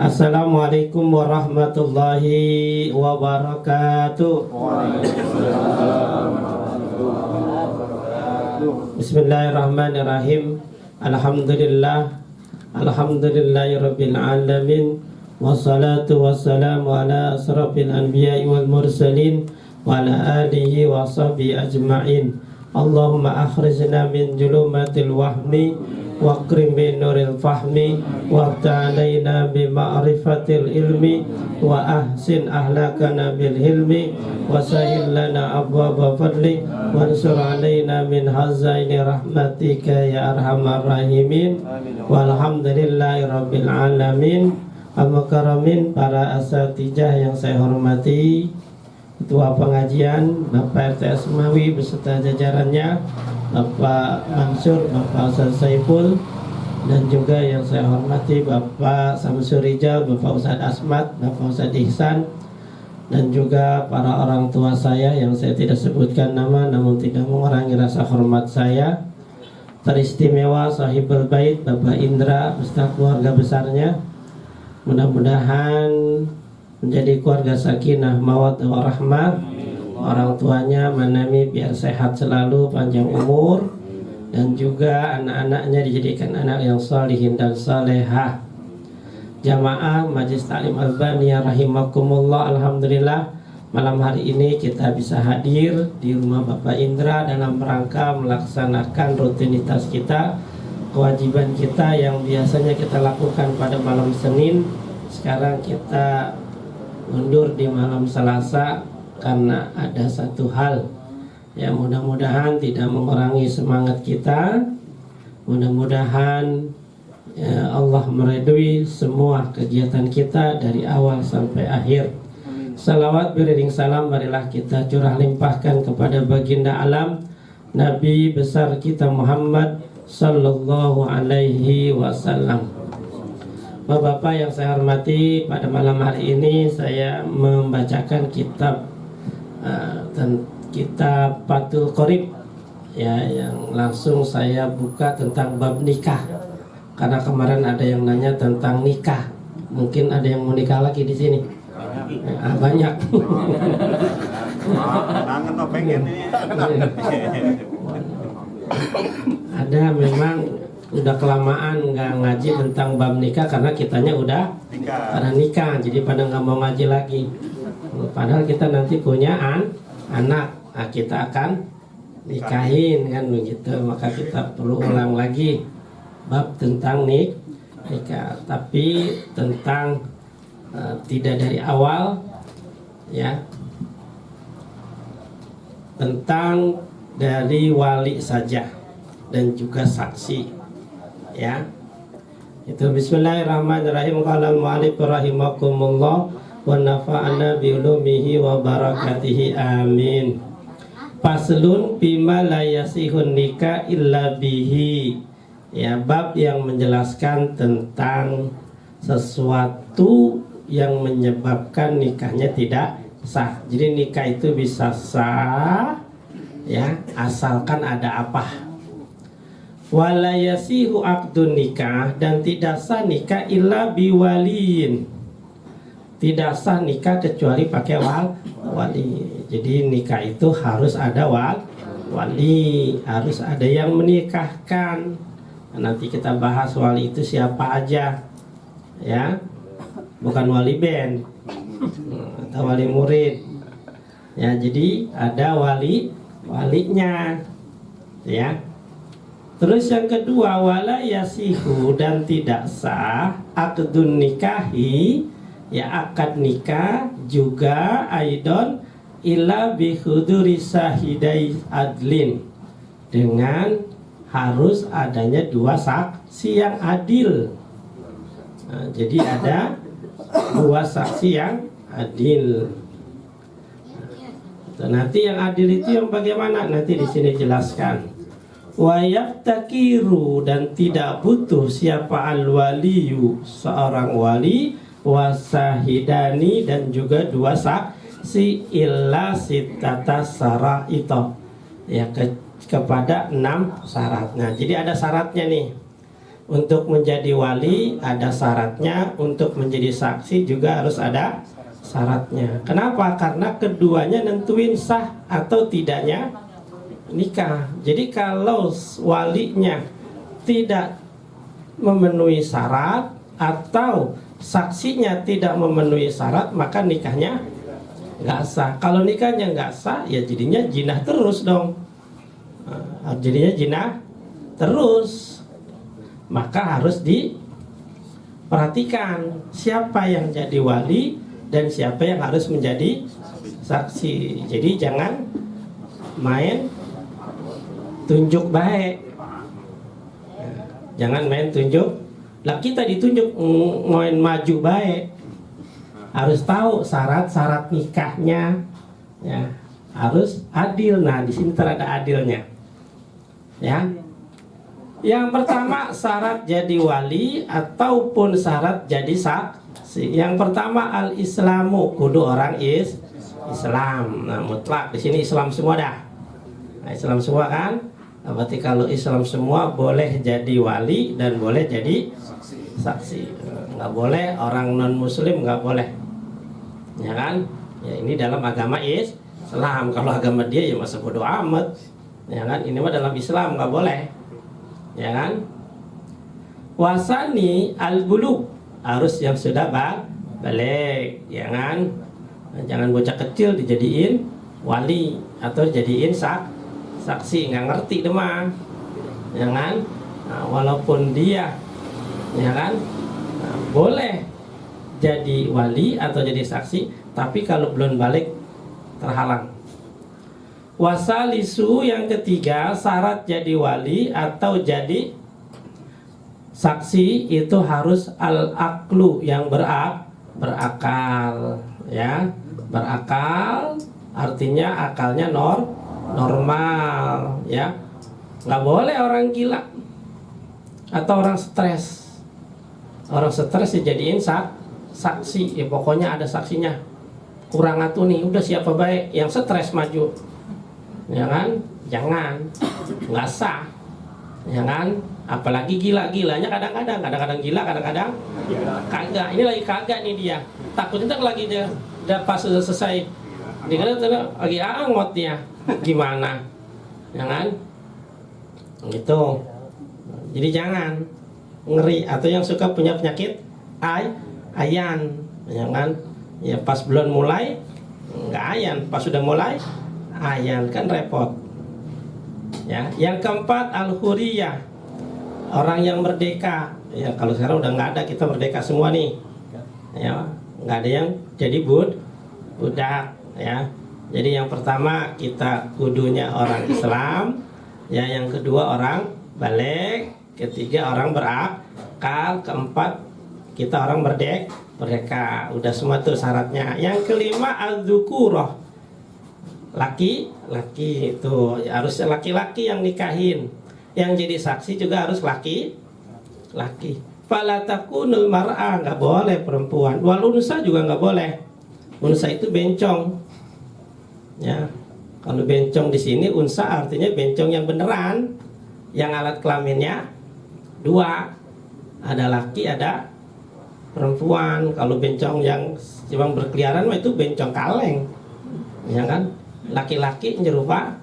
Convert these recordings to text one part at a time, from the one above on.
Assalamualaikum warahmatullahi wabarakatuh. Bismillahirrahmanirrahim. Alhamdulillahirabbil alamin. Wassalatu wassalamu ala asrafil anbiya'i wal mursalin wa ala alihi wa sahbihi ajma'in. Allahumma akhrijna min julumatil wahmi waqrim bi nuril fahmi wa ta'alaina bi ma'rifatil ilmi wa ahsin ahlakana bil hilmi wa sahil lana abwaba fadli wa ansur alaina min hazaini rahmatika ya arhamar rahimin. Walhamdulillahi rabbil alamin. Al-Mukaramin, para asatijah yang saya hormati, Ketua Pengajian Bapak RT Asmawi beserta jajarannya, Bapak Mansur, Bapak Ustaz Saiful, dan juga yang saya hormati Bapak Samsul Rijal, Bapak Ustaz Asmat, Bapak Ustaz Ihsan, dan juga para orang tua saya yang saya tidak sebutkan nama namun tidak mengurangi rasa hormat saya. Teristimewa Sahibul Bait Bapak Indra beserta keluarga besarnya, mudah-mudahan menjadi keluarga sakinah mawaddah warahmah. Orang tuanya Manami biar sehat selalu, panjang umur, dan juga anak-anaknya dijadikan anak yang salihin dan salehah. Jamaah Majelis Taklim Albaniyah rahimakumullah, alhamdulillah malam hari ini kita bisa hadir di rumah Bapak Indra dalam rangka melaksanakan rutinitas kita, kewajiban kita yang biasanya kita lakukan pada malam Senin. Sekarang kita mundur di malam Selasa karena ada satu hal yang mudah-mudahan tidak mengurangi semangat kita. Mudah-mudahan ya Allah meridhoi semua kegiatan kita dari awal sampai akhir. Salawat beriring salam marilah kita curah limpahkan kepada baginda alam Nabi besar kita Muhammad sallallahu alaihi wasallam. Bapak-bapak yang saya hormati, pada malam hari ini saya membacakan kitab Fathul Qorib ya, yang langsung saya buka tentang bab nikah. Karena kemarin ada yang nanya tentang nikah. Mungkin ada yang mau nikah lagi di sini. Banyak. Ada memang udah kelamaan nggak ngaji tentang bab nikah karena kitanya udah pada nikah, jadi pada nggak mau ngaji lagi. Padahal kita nanti punya anak, kita akan nikahin kan begitu, maka kita perlu ulang lagi bab tentang nikah, tapi tentang tidak dari awal ya, tentang dari wali saja dan juga saksi ya. Itu bismillahirrahmanirrahim. Qala al-mu'allif rahimakumullah wa nafa'ana bi ulumihi wa barakatihi amin. Faslun bima la yasihun nikah illa bihi. Ya, bab yang menjelaskan tentang sesuatu yang menyebabkan nikahnya tidak sah. Jadi nikah itu bisa sah ya, asalkan ada apa. Wala yasihu aqdun nikah, dan tidak sah nikah illa biwaliin. Tidak sah nikah kecuali pakai wali. Jadi nikah itu harus ada wali, harus ada yang menikahkan. Nanti kita bahas wali itu siapa aja ya, bukan wali band atau wali murid ya. Jadi ada walinya ya. Terus yang kedua, wala yasihu, dan tidak sah aqdun nikahi ya, akad nikah juga aidon illa bi huduri sahidai adlin, dengan harus adanya dua saksi yang adil. Nah, jadi ada dua saksi yang adil. Nanti yang adil itu yang bagaimana? Nanti di sini jelaskan. Wa yaftakiru, dan tidak butuh siapa al-waliyu, seorang wali, wasahidani, dan juga dua saksi, illa sitata saraito ya, kepada 6 syarat. Nah, jadi ada syaratnya nih. Untuk menjadi wali ada syaratnya, untuk menjadi saksi juga harus ada syaratnya. Kenapa? Karena keduanya nentuin sah atau tidaknya nikah. Jadi kalau walinya tidak memenuhi syarat atau saksinya tidak memenuhi syarat, maka nikahnya nggak sah. Kalau nikahnya nggak sah, ya jadinya jinah terus dong. Jadinya jinah terus. Maka harus diperhatikan siapa yang jadi wali dan siapa yang harus menjadi saksi. Jadi jangan main tunjuk baik. Jangan main tunjuk. Lah kita ditunjuk main maju baik. Harus tahu syarat-syarat nikahnya, ya. Harus adil. Nah, di sini terada adilnya. Ya. Yang pertama syarat jadi wali ataupun syarat jadi saksi. Yang pertama al-islamu, kudu orang Islam. Nah, mutlak di sini Islam semua dah. Nah, Islam semua kan? Nah, berarti kalau Islam semua boleh jadi wali dan boleh jadi saksi. Nggak boleh orang non muslim, nggak boleh. Ya kan? Ya ini dalam agama Islam. Kalau agama dia ya masa bodo amat. Ya kan? Ini mah dalam Islam nggak boleh. Ya kan? Wasani al-bulugh, harus yang sudah balik, ya kan? Jangan bocah kecil dijadiin wali atau jadiin saksi, nggak ngerti demang, ya kan? Nah, walaupun dia, ya kan, nah, boleh jadi wali atau jadi saksi, tapi kalau belum balik terhalang. Wasalisu, yang ketiga, syarat jadi wali atau jadi saksi itu harus al-aqlu, yang berakal, ya. Berakal artinya akalnya normal, ya. Nggak boleh orang gila atau orang stres. Orang stres dijadiin saksi, ya pokoknya ada saksinya. Kurang atuh nih, udah siapa baik yang stres maju. Ya kan? Jangan, nggak sah. Ya kan? Apalagi gila-gilanya kadang-kadang gila, kadang-kadang kagak. Ini lagi kagak nih dia. Takutnya ntar lagi dia udah pas sudah selesai. Dia kan lagi angot dia. Gimana? Ya kan? Gitu. Jadi jangan ngeri, atau yang suka punya penyakit ayan, ya kan? Ya pas belum mulai nggak ayan, pas sudah mulai ayan, kan repot. Ya, yang keempat al-huriyah, orang yang merdeka. Ya kalau sekarang udah nggak ada, kita merdeka semua nih. Ya, nggak ada yang jadi budak. Ya, jadi yang pertama kita kudunya orang Islam. Ya, yang kedua orang balik. Ketiga orang berakal. Keempat kita orang merdeka. Udah semua tuh syaratnya. Yang kelima al-dzukurah, laki-laki, itu harus laki-laki yang nikahin. Yang jadi saksi juga harus laki-laki. Fala takunul mar'ah, nggak boleh perempuan. Wal unsa juga nggak boleh. Unsa itu bencong. Ya, kalau bencong di sini unsa artinya bencong yang beneran, yang alat kelaminnya dua, ada laki ada perempuan. Kalau bencong yang cuma berkeliaran mah itu bencong kaleng, ya kan? Laki-laki nyerupa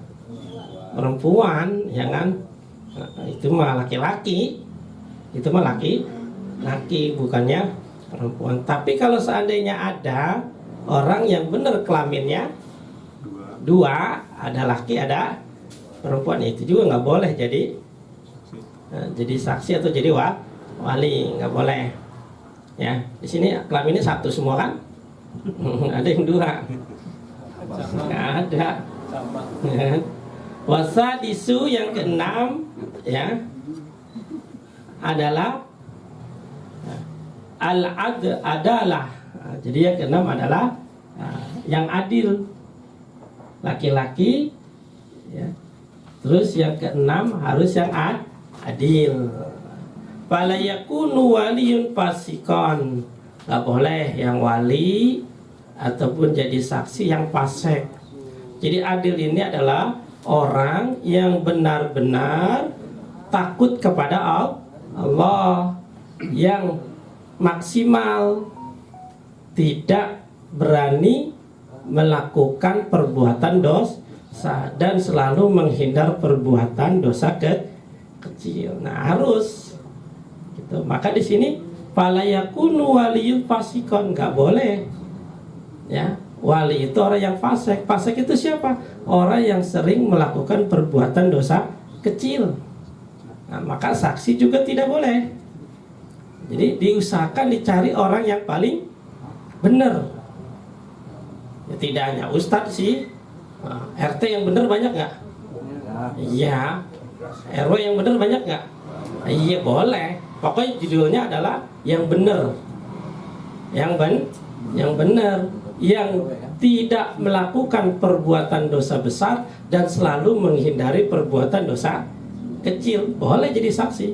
perempuan, ya kan? Nah, itu mah laki-laki, bukannya perempuan. Tapi kalau seandainya ada orang yang benar kelaminnya dua, ada laki ada perempuan, itu juga nggak boleh jadi saksi atau jadi wali, nggak boleh. Ya, di sini kelaminnya satu semua kan? Ada yang dua. Nggak ada. Wasadisu, yang keenam, ya, adalah adalah. Jadi yang keenam adalah yang adil, laki-laki, ya. Terus yang keenam harus yang adil. Fala yakunu waliyun fasikon, nggak boleh yang wali ataupun jadi saksi yang fasik. Jadi adil ini adalah orang yang benar-benar takut kepada Allah yang maksimal, tidak berani melakukan perbuatan dosa dan selalu menghindar perbuatan dosa kecil. Nah, harus gitu. Maka di sini fala yakunu waliyul fasikon, nggak boleh. Ya, wali itu orang yang fasik. Fasik itu siapa? Orang yang sering melakukan perbuatan dosa kecil. Nah, maka saksi juga tidak boleh. Jadi diusahakan dicari orang yang paling benar. Ya, tidak hanya ustadz sih. RT yang benar banyak nggak? Iya. RW yang benar banyak nggak? Iya, boleh. Pokoknya judulnya adalah yang benar. Yang benar, yang tidak melakukan perbuatan dosa besar dan selalu menghindari perbuatan dosa kecil, boleh jadi saksi.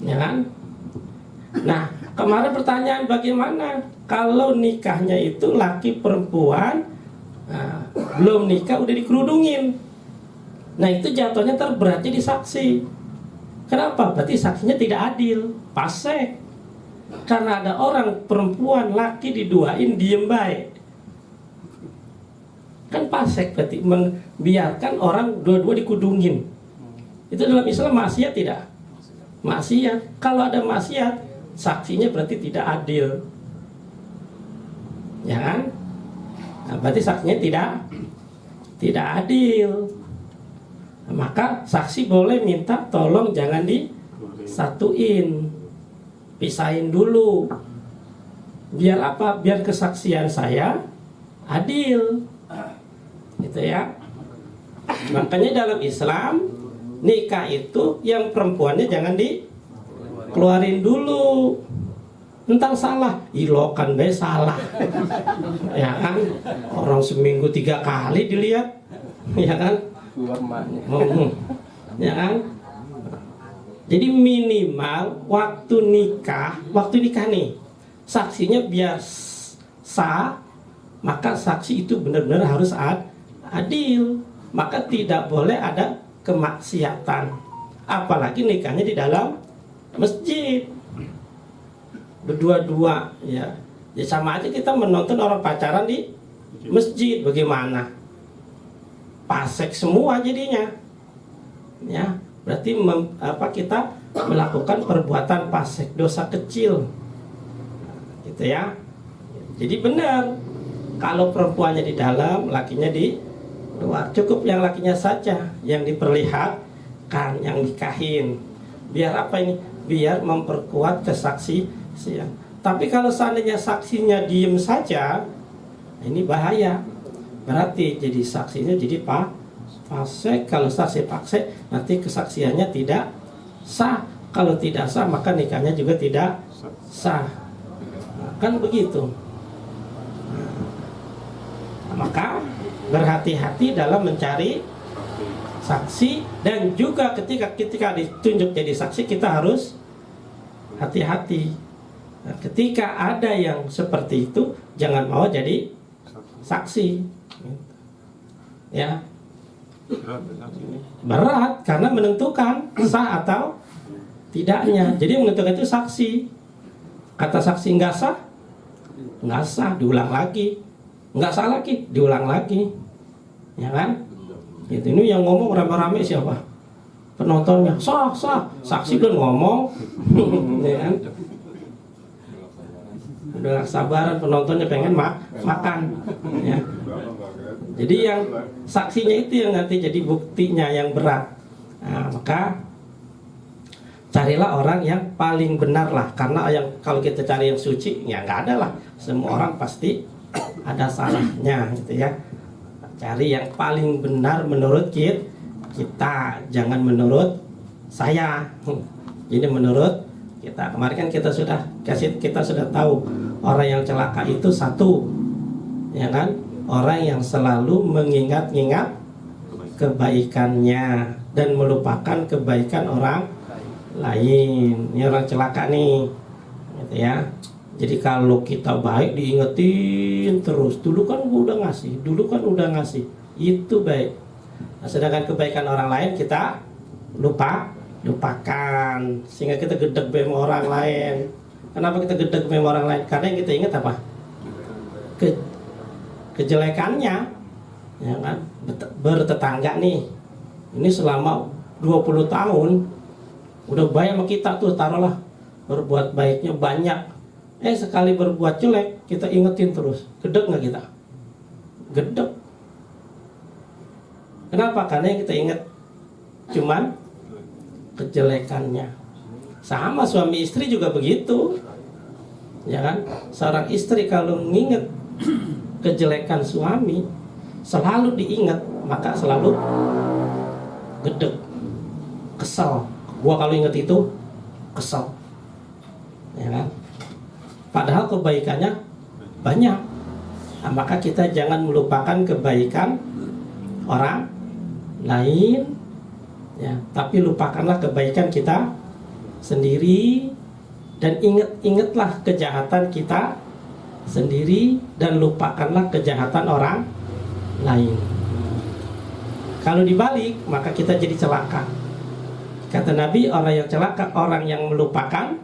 Ya kan? Nah, kemarin pertanyaan bagaimana kalau nikahnya itu laki perempuan, nah, belum nikah udah dikerudungin. Nah, itu jatuhnya terberat jadi saksi. Kenapa? Berarti saksinya tidak adil, fasik. Karena ada orang perempuan laki diduain diem baik, kan fasik, berarti membiarkan orang dua-dua dikudungin. Itu dalam Islam maksiat tidak? Maksiat. Kalau ada maksiat, saksinya berarti tidak adil, ya kan? Nah, berarti saksinya tidak adil. Nah, maka saksi boleh minta tolong jangan disatuin, pisahin dulu. Biar apa? Biar kesaksian saya adil, gitu ya. Makanya dalam Islam nikah itu yang perempuannya jangan dikeluarin dulu. Tentang salah, ilokan be salah. Ya kan? Orang seminggu 3 kali dilihat, ya kan? Ya kan? Jadi minimal waktu nikah nih, saksinya biar sah, maka saksi itu benar-benar harus adil. Maka tidak boleh ada kemaksiatan. Apalagi nikahnya di dalam masjid, berdua-dua, ya. Ya sama aja kita menonton orang pacaran di masjid, bagaimana? Fasik semua jadinya. Ya. Berarti kita melakukan perbuatan fasik, dosa kecil, gitu ya. Jadi benar, kalau perempuannya di dalam, lakinya di luar. Cukup yang lakinya saja yang diperlihatkan, yang nikahin. Biar apa ini? Biar memperkuat kesaksian. Tapi kalau seandainya saksinya diem saja, ini bahaya. Berarti jadi saksinya jadi fasik. Kalau saksi fasik, nanti kesaksiannya tidak sah. Kalau tidak sah, maka nikahnya juga tidak sah. Nah, kan begitu. Nah, maka berhati-hati dalam mencari saksi, dan juga ketika ditunjuk jadi saksi kita harus hati-hati. Nah, ketika ada yang seperti itu, jangan mau jadi saksi. Ya. Berat karena menentukan sah atau tidaknya. Jadi menentukan itu saksi. Kata saksi nggak sah, diulang lagi. Nggak sah lagi, diulang lagi. Ya kan? Itu ini yang ngomong rame-rame siapa? Penontonnya. Sah. Saksi belum ngomong. Ya kan? Udah sabaran, penontonnya pengen makan. Ya. Jadi yang saksinya itu yang nanti jadi buktinya yang berat. Nah, maka carilah orang yang paling benar lah. Karena yang kalau kita cari yang suci, ya nggak ada lah. Semua orang pasti ada salahnya, gitu ya. Cari yang paling benar menurut kita, jangan menurut saya. Jadi menurut kita. Kemarin kan kita sudah tahu orang yang celaka itu satu, ya kan? Orang yang selalu mengingat-ingat kebaikannya dan melupakan kebaikan orang lain. Ini orang celaka nih, gitu ya. Jadi kalau kita baik diingetin terus, dulu kan udah ngasih, itu baik. Nah, sedangkan kebaikan orang lain kita lupa, lupakan, sehingga kita gedek sama orang lain. Kenapa kita gedek sama orang lain? Karena yang kita ingat apa? Kejelekannya, ya kan? Bertetangga nih, ini selama 20 tahun udah baik sama kita tuh, taruhlah berbuat baiknya banyak. Sekali berbuat jelek kita ingetin terus, gedek nggak kita? Gedek. Kenapa? Karena yang kita ingat cuman kejelekannya. Sama suami istri juga begitu, ya kan? Seorang istri kalau mengingat kejelekan suami selalu diingat, maka selalu gedek, kesel. Gua kalau ingat itu kesel, ya kan? Padahal kebaikannya banyak. Nah, maka kita jangan melupakan kebaikan orang lain, ya, tapi lupakanlah kebaikan kita sendiri, dan ingatlah kejahatan kita sendiri, dan lupakanlah kejahatan orang lain. Kalau dibalik, maka kita jadi celaka. Kata Nabi, orang yang celaka orang yang melupakan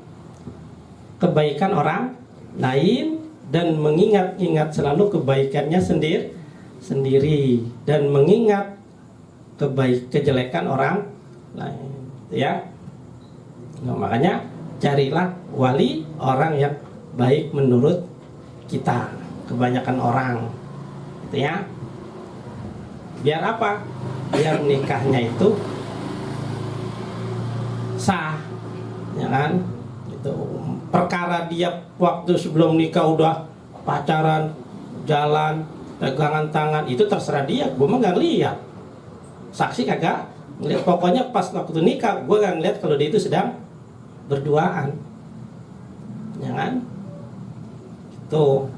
kebaikan orang lain dan mengingat-ingat selalu kebaikannya sendiri dan mengingat kejelekan orang lain, ya. Nah, makanya carilah wali orang yang baik menurut kita. Kebanyakan orang, gitu ya. Biar apa? Biar nikahnya itu sah, ya kan? Itu perkara dia waktu sebelum nikah udah pacaran, jalan, pegangan tangan, itu terserah dia. Gue mah nggak lihat, saksi kagak ngeliat. Pokoknya pas waktu nikah gue nggak ngeliat kalau dia itu sedang berduaan, ya kan? Itu.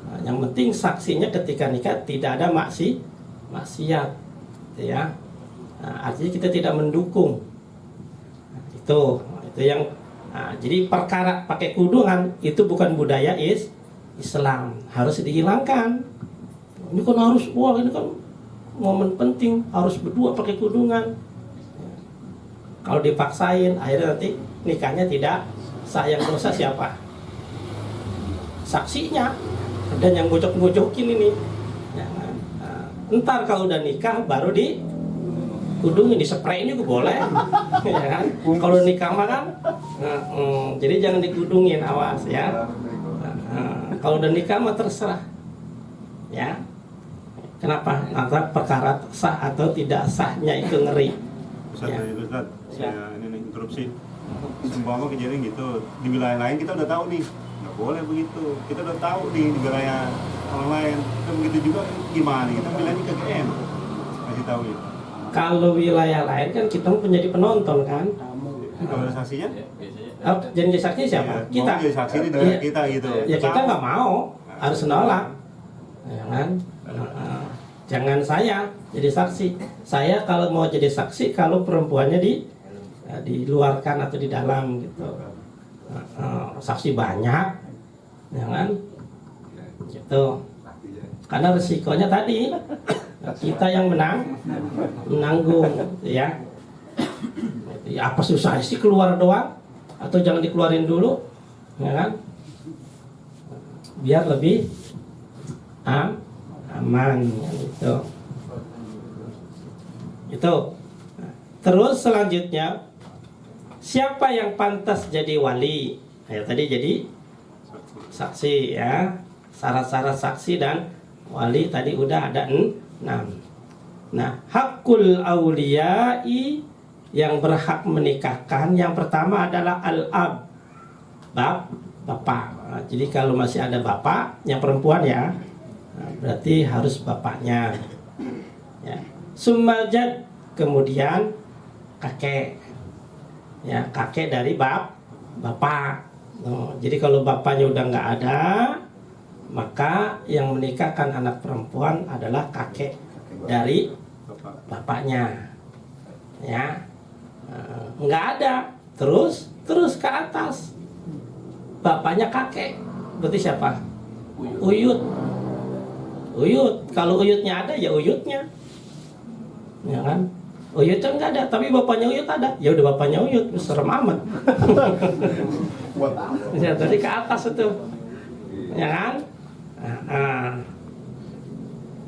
Nah, yang penting saksinya ketika nikah tidak ada maksiat, ya. Nah, artinya kita tidak mendukung. Nah, itu yang. Nah, jadi perkara pakai kudungan itu bukan budaya Islam, harus dihilangkan. Ini kan harus, ini kan momen penting, harus berdua pakai kudungan. Kalau dipaksain, akhirnya nanti nikahnya tidak sah. Yang dosa siapa? Saksinya. Dan yang gojok-gojokin ini. Nah, ntar kalau udah nikah baru di kudungin, disprayin juga boleh, ya kan? Kalau nikah mah kan, jadi jangan dikudungin, awas ya. Kalau udah nikah mah terserah, ya. Kenapa? Nanti perkara sah atau tidak sahnya itu ngeri. Ustaz, Ya. Ustaz, saya ini interupsi. Umpama kejadian gitu, di wilayah lain kita udah tahu nih, nggak boleh begitu. Kita udah tahu nih di wilayah orang lain. Kita begitu juga gimana? Kita bilangnya kagak enak. Kasih tahu ya. Kalau wilayah lain kan kita menjadi penonton kan. Kalau ada saksinya? Jadi saksi siapa? Ya, Kita. mau jadi saksi di daerah Ya. kita gitu. Ya kita nggak mau, harus nolak, ya kan? Jangan saya jadi saksi. Saya kalau mau jadi saksi kalau perempuannya diluarkan atau di dalam gitu. Saksi banyak, ya kan? Gitu. Karena resikonya tadi kita yang menanggung, ya. Ya apa susah sih keluar doang, atau jangan dikeluarin dulu, ya kan? Biar lebih aman, gitu. Itu. Terus selanjutnya, siapa yang pantas jadi wali? Ya, tadi jadi saksi, ya. Syarat-syarat saksi dan wali tadi udah ada 6. Nah, hakul auliyai, yang berhak menikahkan, yang pertama adalah al-ab, bapak. Nah, jadi kalau masih ada bapak yang perempuan, ya, nah, berarti harus bapaknya, ya. Sumajad, kemudian kakek, ya, kakek dari bapak. Jadi kalau bapaknya udah nggak ada, maka yang menikahkan anak perempuan adalah kakek dari bapaknya, ya. Nggak ada, terus ke atas, bapaknya kakek, berarti siapa? Uyut. Kalau uyutnya ada, ya uyutnya, ya kan? Uyut kan nggak ada, tapi bapaknya Uyut ada. Ya udah bapaknya Uyut, serem amat. Ya, tadi ke atas itu, ya kan?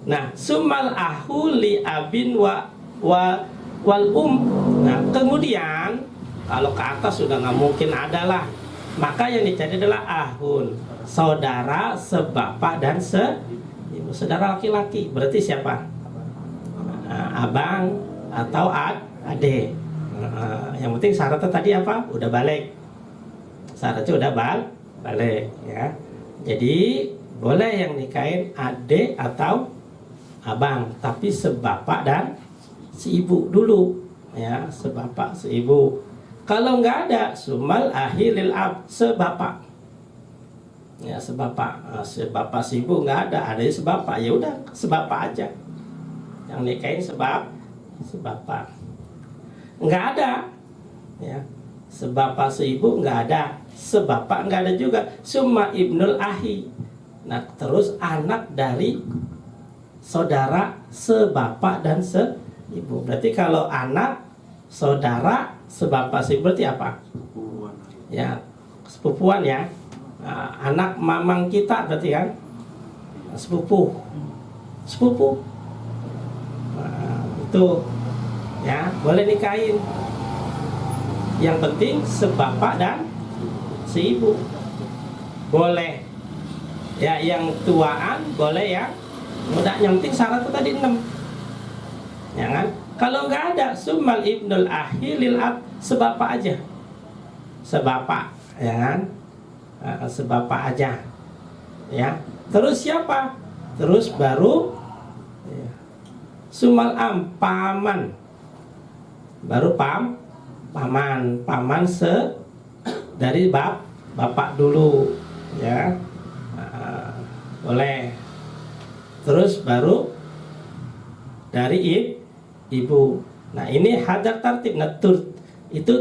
Nah, sumal ahu li abin wal Nah, kemudian kalau ke atas sudah nggak mungkin ada lah. Maka yang dicari adalah ahun, saudara sebapak dan seibu, saudara laki-laki. Berarti siapa? Abang atau adik. Yang penting syaratnya tadi apa? Udah balik. Syaratnya udah balik, ya. Jadi boleh yang nikahin adik atau abang, tapi sebapak dan seibu dulu, ya, sebapak seibu. Kalau nggak ada, sumal ahilil ab, sebapak, ya, sebapak. Sebapak seibu nggak ada, ada sebapak, ya udah sebapak aja. Yang nikahin sebapak. Nggak ada, ya, sebapak seibu nggak ada, sebapak nggak ada juga. Summa ibnul ahi. Nah, terus anak dari saudara sebapak dan seibu. Berarti kalau anak saudara sebapak seibu berarti apa? Sepupuan. Ya, sepupuan ya. Anak mamang kita berarti kan sepupu. Itu ya, boleh nikahin. Yang penting sebapak dan seibu. Boleh. Ya, yang tuaan boleh ya. Mudah, yang penting syaratnya tadi 6. Ya kan? Kalau nggak ada, sumal ibnul ahi lil ab, sebapak aja. Sebapak, ya kan? Sebapak aja. Ya. Terus siapa? Terus baru ya, sumal am, paman. Baru paman dari bapak dulu, ya. Boleh. Terus baru dari ibu. Nah, ini hadar tartib. Nah, itu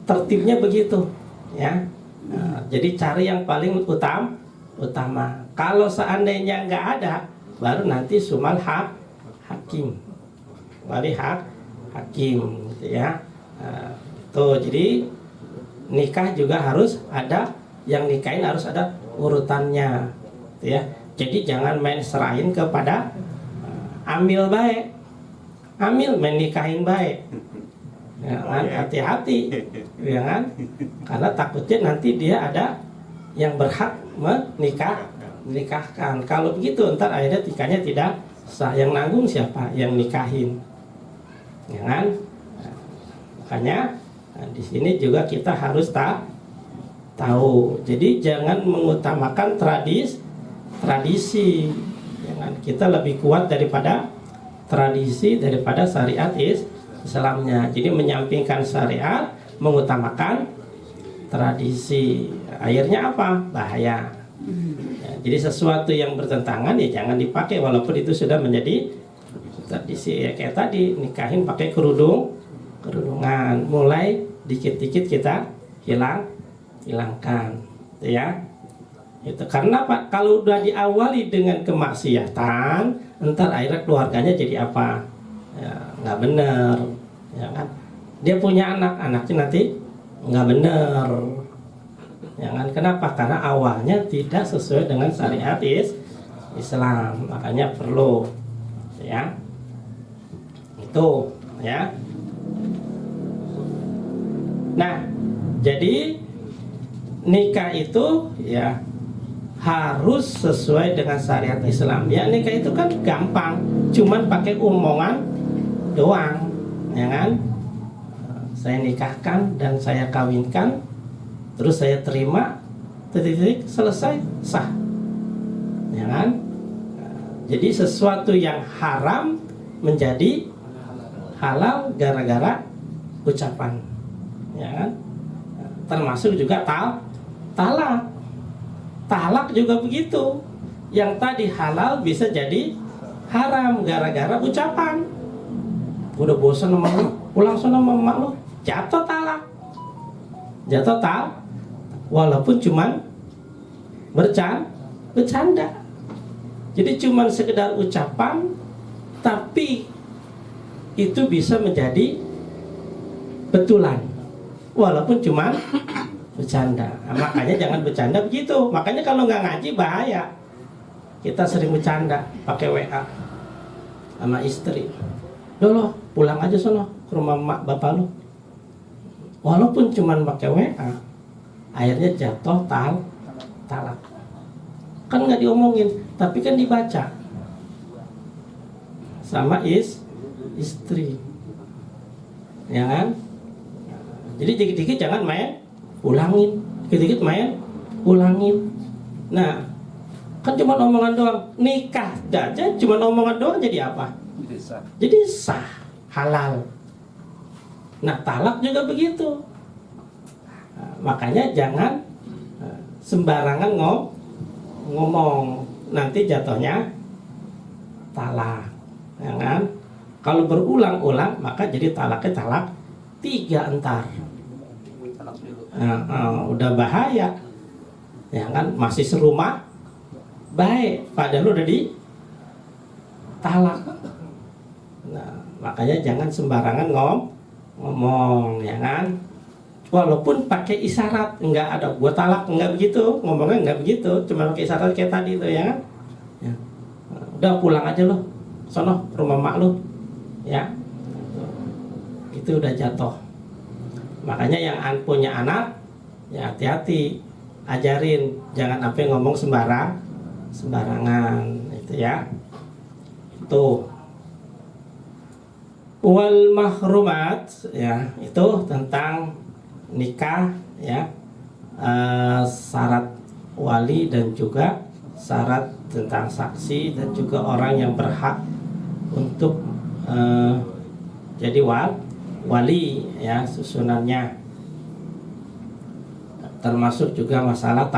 tertibnya begitu, ya. Jadi cari yang paling utama. Kalau seandainya nggak ada, baru nanti sumal hakim. Wali hakim, gitu ya. Tuh, jadi nikah juga harus ada, yang nikahin harus ada urutannya, gitu ya. Jadi jangan main serahin kepada amil baik. Amil main nikahin baik. Ya kan? Hati-hati, ya kan? Karena takutnya nanti dia ada yang berhak menikahkan. Kalau begitu ntar akhirnya nikahnya tidak sah. Yang nanggung siapa? Yang nikahin, ya kan? Makanya di sini juga kita harus tahu. Jadi jangan mengutamakan tradisi, ya kan? Kita lebih kuat daripada tradisi, daripada syariat Islamnya. Jadi menyampingkan syariat, mengutamakan tradisi. Akhirnya apa? Bahaya. Ya, jadi sesuatu yang bertentangan ya jangan dipakai, walaupun itu sudah menjadi tradisi. Ya kayak tadi nikahin pakai kerudungan, mulai dikit-dikit kita hilangkan, ya. Itu karena Pak, kalau udah diawali dengan kemaksiatan, entar akhirnya keluarganya jadi apa? Ya, nggak bener, ya kan? Dia punya anaknya nanti nggak bener, ya kan? Kenapa? Karena awalnya tidak sesuai dengan syariat Islam, makanya perlu, ya. Itu, ya. Nah, jadi nikah itu ya harus sesuai dengan syariat Islam. Ya, nikah itu kan gampang, cuman pakai omongan doang, ya kan? Saya nikahkan dan saya kawinkan, terus saya terima, titik-titik, selesai, sah, ya kan? Jadi sesuatu yang haram menjadi halal gara-gara ucapan, ya kan? Termasuk juga talak. Talak juga begitu. Yang tadi halal bisa jadi haram gara-gara ucapan. Udah bosan sama lu, pulang sana sama emak lu, jatuh talak. Walaupun cuman bercanda. Jadi cuman sekedar ucapan, tapi itu bisa menjadi betulan walaupun cuma bercanda. Nah, makanya jangan bercanda begitu. Makanya kalau nggak ngaji bahaya. Kita sering bercanda pakai WA sama istri. Loh, pulang aja sono ke rumah mak bapak lu. Walaupun cuma pakai WA, akhirnya jatuh talak. Kan nggak diomongin, tapi kan dibaca sama istri, ya kan? Jadi dikit-dikit jangan main, ulangin. Dikit-dikit main, ulangin. Nah, kan cuma omongan doang. Nikah aja cuma omongan doang jadi apa? Jadi sah, halal. Nah, talak juga begitu. Nah, makanya jangan sembarangan ngomong, nanti jatuhnya talak, ya kan? Kalau berulang-ulang maka jadi talaknya talak 3 entar. Udah bahaya, ya kan? Masih serumah baik, padahal udah di talak. Nah, makanya jangan sembarangan ngomong, ya kan? Walaupun pakai isyarat, enggak ada gua talak, enggak begitu, ngomongnya enggak begitu, cuma pakai isyarat kayak tadi itu, ya kan? Ya. Udah pulang aja lo, sono rumah mak lo, ya. Itu udah jatuh. Makanya yang punya anak, ya hati-hati, ajarin, jangan sampai ngomong sembarangan, itu ya. Itu. Wal mahrumat, ya, itu tentang nikah, ya, syarat wali dan juga syarat tentang saksi dan juga orang yang berhak untuk jadi wali, ya, susunannya. Termasuk juga masalah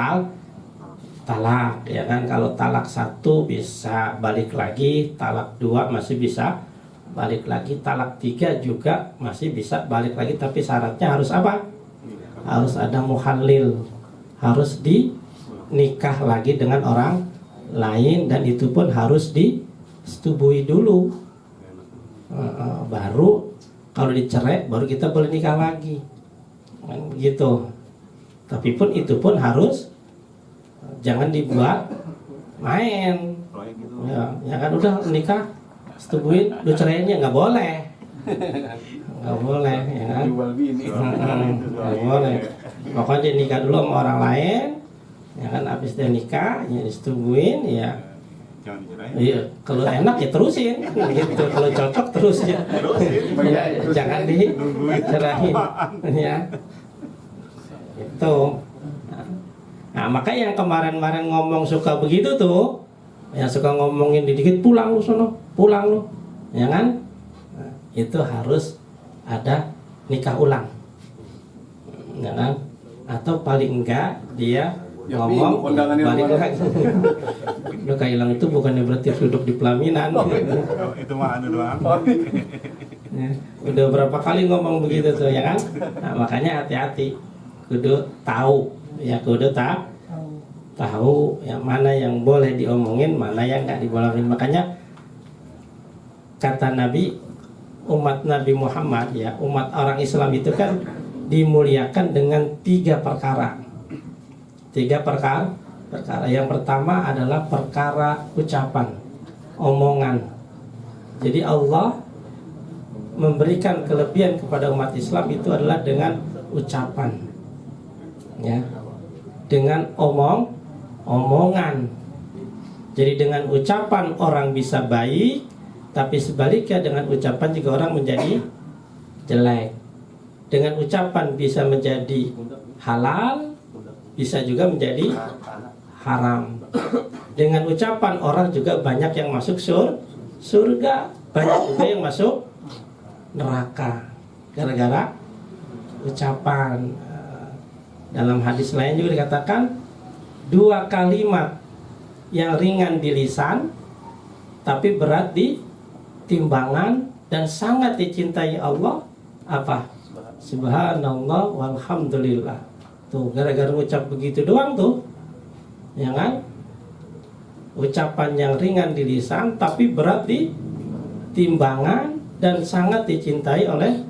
talak, ya kan? Kalau talak 1 bisa balik lagi, talak 2 masih bisa balik lagi, talak 3 juga masih bisa balik lagi, tapi syaratnya harus apa? Harus ada muhallil, harus dinikah lagi dengan orang lain, dan itu pun harus disetubui dulu. Baru kalau dicerai baru kita boleh nikah lagi, kan begitu. Tapi pun itu pun harus, jangan dibuat main, ya kan? Udah nikah setubuhin, udah cerainya nggak boleh, nggak boleh, ya kan? Nggak boleh. Pokoknya nikah dulu sama orang lain, ya kan? Habis dia nikah, ya disetubuhin, ya. Iya, kalau enak ya terusin, gitu. Kalau cocok terus ya. Ya, jangan dicerahin, ya. Itu. Nah, maka yang kemarin-kemarin ngomong suka begitu tuh, yang suka ngomongin dikit pulang lu sono, pulang lu, ya kan? Nah, itu harus ada nikah ulang, ya kan? Atau paling enggak dia ngomong balik lagi. Nikah hilang itu bukannya berarti duduk di pelaminan. Itu mah anu doang. Ya, udah berapa kali ngomong begitu tuh, ya kan? Nah, makanya hati-hati, kudu tahu, ya, kudu tahu yang mana yang boleh diomongin, mana yang nggak dibolehin. Makanya kata Nabi, umat Nabi Muhammad, ya, umat orang Islam itu kan dimuliakan dengan 3 perkara. 3 perkara. Yang pertama adalah perkara ucapan, omongan. Jadi Allah memberikan kelebihan kepada umat Islam itu adalah dengan ucapan, ya, dengan omongan. Jadi dengan ucapan orang bisa baik, tapi sebaliknya dengan ucapan juga orang menjadi jelek. Dengan ucapan bisa menjadi halal, bisa juga menjadi haram. Dengan ucapan orang juga banyak yang masuk surga, banyak juga yang masuk neraka gara-gara ucapan. Dalam hadis lain juga dikatakan 2 kalimat yang ringan di lisan tapi berat di timbangan dan sangat dicintai Allah, apa? Subhanallah walhamdulillah. Tuh, gara-gara ucap begitu doang tuh, ya kan? Ucapan yang ringan di lisan tapi berat di timbangan dan sangat dicintai oleh,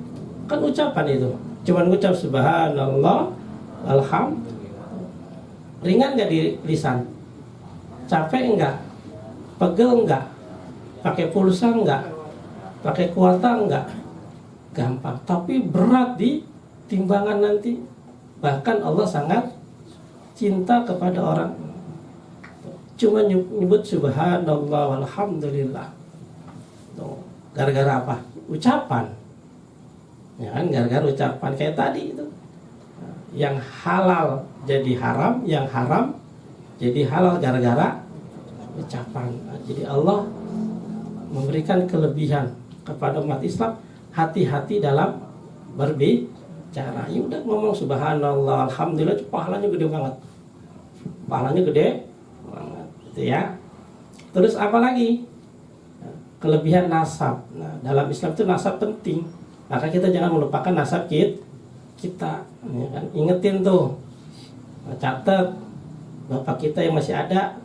kan ucapan itu cuman ucap subhanallah, alhamdulillah, ringan nggak di lisan, capek enggak, pegel enggak, pakai pulsa enggak, pakai kuota enggak, gampang. Tapi berat di timbangan nanti. Bahkan Allah sangat cinta kepada orang cuma nyebut subhanallah walhamdulillah. Tuh, gara-gara apa? Ucapan. Ya kan, gara-gara ucapan kayak tadi itu. Yang halal jadi haram, yang haram jadi halal gara-gara ucapan. Jadi Allah memberikan kelebihan kepada umat Islam, hati-hati dalam berbicara. Ya udah ngomong subhanallah, alhamdulillah, pahalanya gede banget. Pahalanya gede banget, gitu ya. Terus apa lagi? Kelebihan nasab. Nah, dalam Islam itu nasab penting. Maka kita jangan melupakan nasab kita. Ya kan? Ingetin tuh. Catat bapak kita yang masih ada,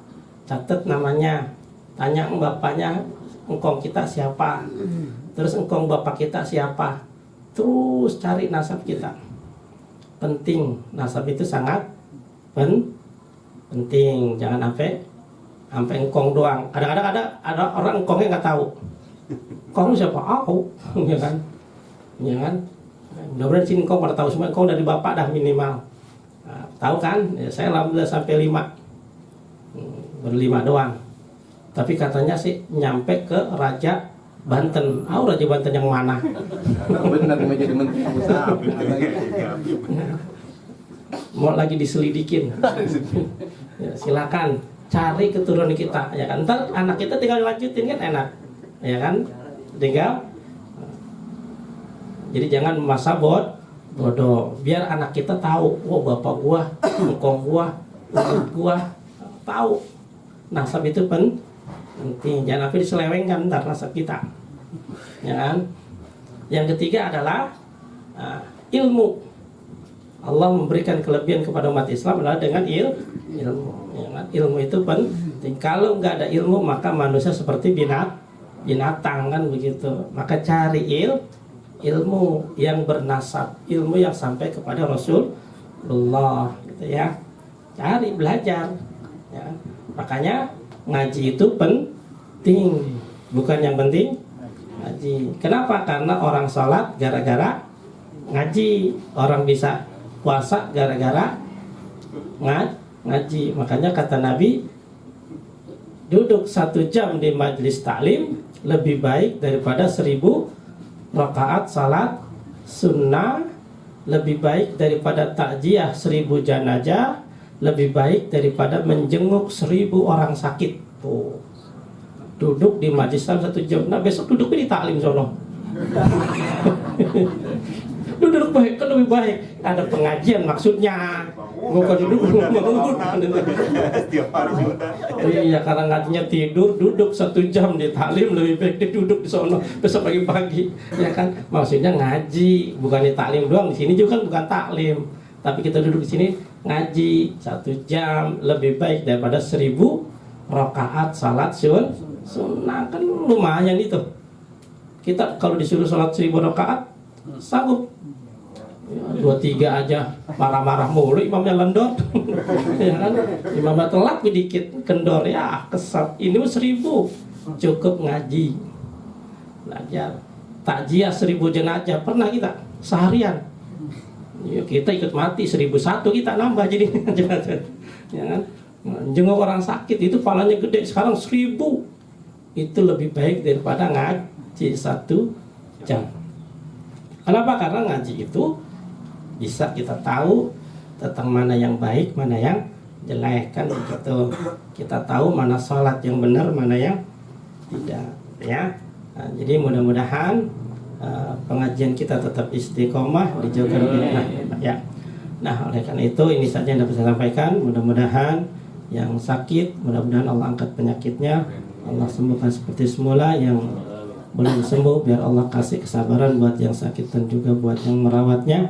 catat namanya. Tanya bapaknya, engkong kita siapa? Terus engkong bapak kita siapa? Terus cari nasab kita. Penting, nasab itu sangat penting. Jangan sampai engkong doang. Kadang-kadang ada orang engkongnya nggak tahu. Engkong siapa? Aku, ya kan? Ya kan? Mudah-mudahan sini engkong pada tahu semua. Engkong dari bapak dah minimal. Nah, tahu kan? Ya, saya alhamdulillah sampai 5. Berlima doang. Tapi katanya sih nyampe ke Raja Banten. Raja Banten yang mana? Benar mau jadi menteri usaha. Mau lagi diselidikin. Ya, silakan cari keturunan kita, ya kan? Ntar anak kita tinggal lanjutin kan enak, ya kan? Tinggal. Jadi jangan masa bodoh. Biar anak kita tahu, bapak gua, engkong gua, urut gua, tahu. Nasab itu penting. Jangan sampai diselewengkan ntar nasab kita, ya kan? Yang ketiga adalah ilmu. Allah memberikan kelebihan kepada umat Islam adalah dengan ilmu. Ya kan? Ilmu itu penting. Kalau nggak ada ilmu maka manusia seperti binatang kan begitu. Maka cari ilmu yang bernasab, ilmu yang sampai kepada Rasulullah, gitu ya. Cari, belajar. Ya. Makanya ngaji itu penting. Bukan yang penting ngaji. Kenapa? Karena orang sholat gara-gara ngaji, orang bisa puasa gara-gara ngaji. Makanya kata Nabi, duduk 1 jam di majelis taklim lebih baik daripada 1000 rakaat salat sunnah, lebih baik daripada takziah 1000 jenazah, lebih baik daripada menjenguk 1000 orang sakit. Tuh, duduk di majelis 1 jam. Nah besok duduk di taklim sono. Duduk baik kan lebih baik. Ada pengajian maksudnya. Bukan duduk setiap hari sudah. Iya, karena ngajinya tidur, duduk 1 jam di taklim lebih baik dia duduk di sono besok pagi-pagi. Ya kan? Maksudnya ngaji, bukan di taklim doang. Di sini juga kan bukan taklim. Tapi kita duduk di sini ngaji 1 jam lebih baik daripada 1000 rakaat salat sunnah. Kan lumayan itu. Kita kalau disuruh salat 1000 rakaat sanggup. 2-3 aja marah-marah mulu, imamnya lendor. Ya kan? Imamnya telat sedikit kendor, ya kesat. Ini 1000 cukup ngaji, belajar. Takziah 1000 jenazah pernah kita seharian. Ya, kita ikut mati 1001 kita nambah jadi jenazah. Ya kan? Jenguk orang sakit itu palanya gede, sekarang 1000. Itu lebih baik daripada ngaji 1 jam. Kenapa? Karena ngaji itu bisa kita tahu tentang mana yang baik, mana yang jelek, kan begitu. Kita tahu mana sholat yang benar, mana yang tidak, ya. Nah, jadi mudah-mudahan pengajian kita tetap istiqomah, dijauhkan bid'ah, ya. Nah, oleh karena itu ini saja yang dapat saya sampaikan. Mudah-mudahan yang sakit, mudah-mudahan Allah angkat penyakitnya, Allah sembuhkan seperti semula. Yang belum sembuh, biar Allah kasih kesabaran buat yang sakit dan juga buat yang merawatnya.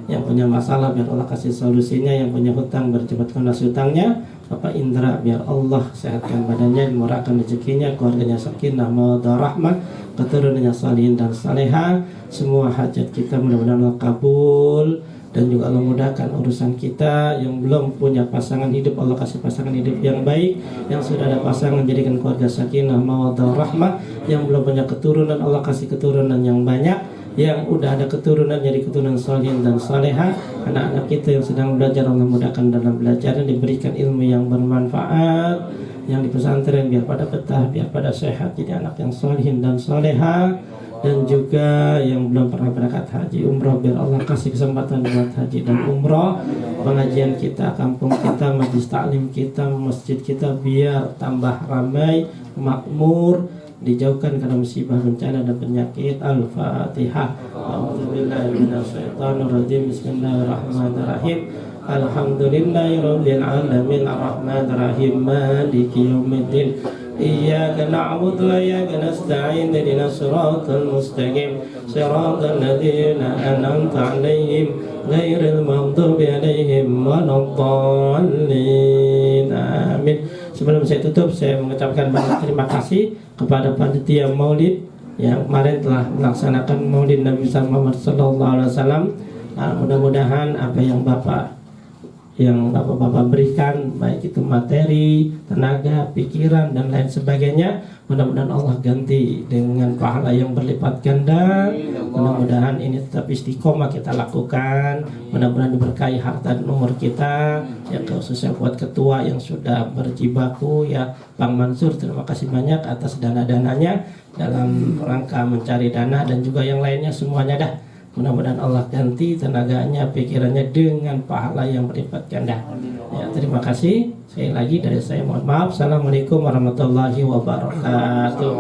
Yang punya masalah biar Allah kasih solusinya, yang punya hutang bercepat lunas hutangnya. Bapak Indra, biar Allah sehatkan badannya, dimurahkan rezekinya, keluarganya sakinah mawaddah rahmah, keturunannya salihin dan saleha. Semua hajat kita mudah-mudahan Allah kabul, dan juga Allah mudahkan urusan kita. Yang belum punya pasangan hidup, Allah kasih pasangan hidup yang baik. Yang sudah ada pasangan, jadikan keluarga sakinah mawaddah rahmah. Yang belum punya keturunan, Allah kasih keturunan yang banyak. Yang udah ada keturunan, jadi keturunan salihin dan salehah. Anak-anak kita yang sedang belajar, Allah mudahkan dalam belajarnya, diberikan ilmu yang bermanfaat. Yang di pesantren biar pada betah, biar pada sehat, jadi anak yang salihin dan salehah. Dan juga yang belum pernah berangkat haji umroh, biar Allah kasih kesempatan buat haji dan umroh. Pengajian kita, kampung kita, majlis taklim kita, masjid kita biar tambah ramai, makmur, dijauhkan karena musibah, bencana dan penyakit. Al-Fatihah. A'udzubillahi minasyaitonirrajim. Bismillahirrahmanirrahim. Alhamdulillahirabbil alamin arrahmanirrahim maliki yaumiddin. Iyyaka na'budu wa iyyaka nasta'in ihdinas siratal mustaqim siratal ladzina an'amta 'alaihim ghairil maghdubi 'alaihim waladdallin. Amin. Sebelum saya tutup, saya mengucapkan banyak terima kasih kepada panitia Maulid yang kemarin telah melaksanakan Maulid Nabi Muhammad SAW. Mudah-mudahan apa yang Bapak berikan, baik itu materi, tenaga, pikiran dan lain sebagainya, mudah-mudahan Allah ganti dengan pahala yang berlipat ganda. Mudah-mudahan ini tetap istiqomah kita lakukan. Mudah-mudahan diberkahi harta dan umur kita. Ya, khususnya buat ketua yang sudah berjibaku, ya Bang Mansur, terima kasih banyak atas dana-dananya dalam rangka mencari dana, dan juga yang lainnya semuanya dah. Mudah-mudahan Allah ganti tenaganya, pikirannya dengan pahala yang berlipat ganda. Ya, terima kasih. Sekali lagi dari saya mohon maaf. Assalamualaikum warahmatullahi wabarakatuh.